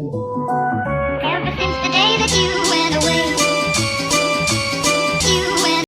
Ever since the day that you went away, you went.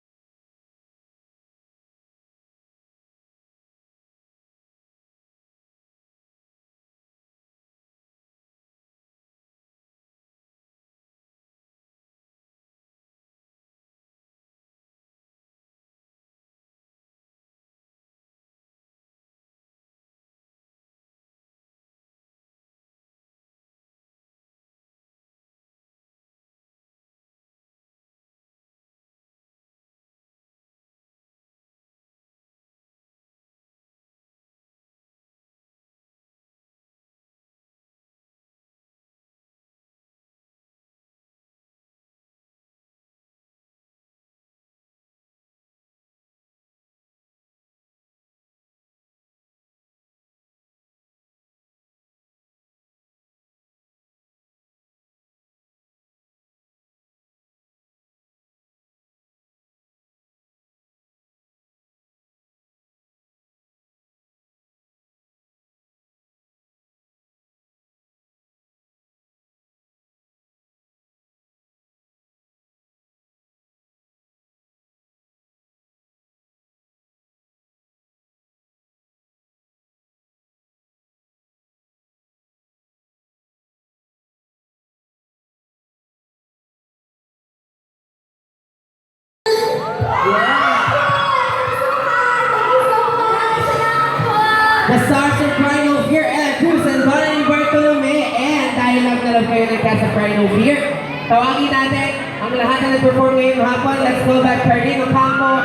The stars of Pride of Fear, Ella Cruz and Donnie Bartolome. And dahil lang na lang kayo nagkasa sa Pride of Fear, tawagin natin ang lahat na nag-perform ngayong hapon. Let's go back. Cardino Campo,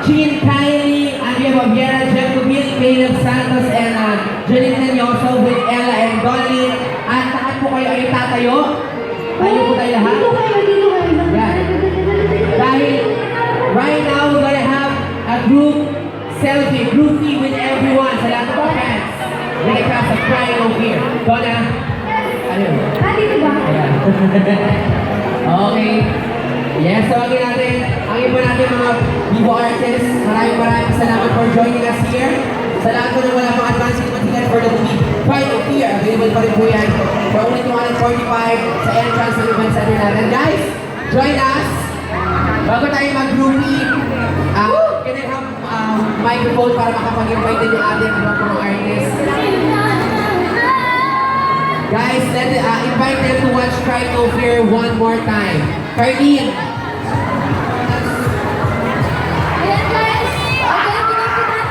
Jean Kylie, Andrea Baviera, Jem Cubil, Caleb Santos, and Janine Tenyoso with Ella and Donnie. At lahat po kayo ay tatayo. Tayo po tayo lahat. Yeah. Dahil right now we're gonna have a group selfie, groupie with everyone sa lahat ng fans. With the cast of Pride of Fear. Donna, ano yun? Dito ba? Okay. Yes, tawagin natin ang iba natin mga Vivo artists. Maraming salamat for joining us here. Sa lahat po na wala pang advancing material for the movie Pride of Fear. Available pa rin po yan for only 245 sa entrance ng event center natin. Guys, join us. Bago tayo mag-groupie, can I have microphone para makapag-invite din yung ating mga artists? Guys, invite them to watch Pride of Fear one more time. Cardine! Ayan guys, pinapinahan po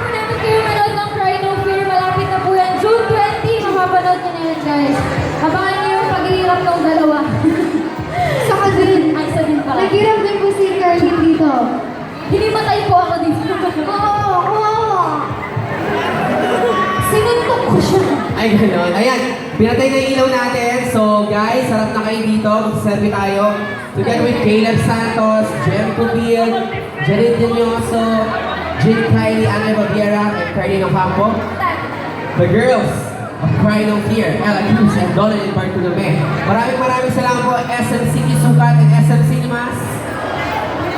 namin kayo manood ng Pride of Fear. Malapit na po yan. June 20, makapanood nyo na yan guys. Abangan nyo yung paghihirap ng dalawa. Saka din, Ay, isa din pala. naghiram din po si Carlin dito. Hinimatay po ako dito. Oo. Sinuntok ko siya. Ay, gano'n. Ayan, pinatay na yung ilaw natin. So, guys, sarap na kayo dito. Mag-selfie tayo. Together with Caleb Santos, Jem Cubil, Janine Tenyoso, Jean Kylie, Andrea Baviera, and Cardino Campo. The girls of Pride of Fear, Ella Cruz and Donnie Bartolome. Maraming salamat po, SM City Sukat and SM Cinemas.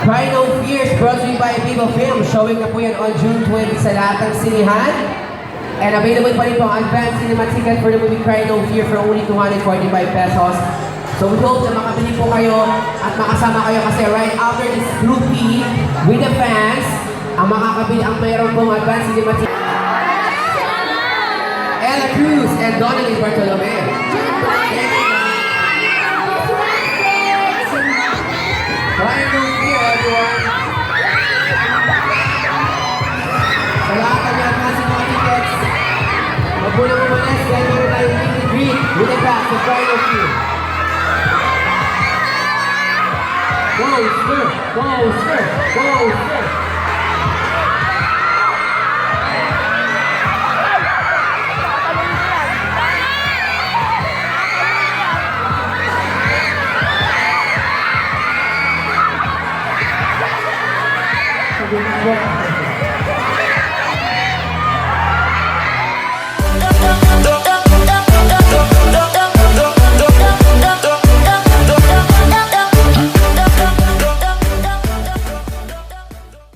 Pride of Fear is brought to you by Vivo Film. Showing na po yan on June 20 sa lahat ng sinihan. And available pa rin po ang advanced cinema ticket for the movie Pride of Fear for only 245 pesos. So we hope na makabili po kayo at makasama kayo kasi right after this groupie with the fans, ang makakabili ang mayroon pong advanced cinema ticket. Ella Cruz and Donnie Bartolome. Pride of Fear, everyone. Sa lahat ng advanced cinema tickets, magbulang umalis dahil meron tayong meet and greet with the cast of Pride of Fear. Go, sir! Go, sir! Go, sir!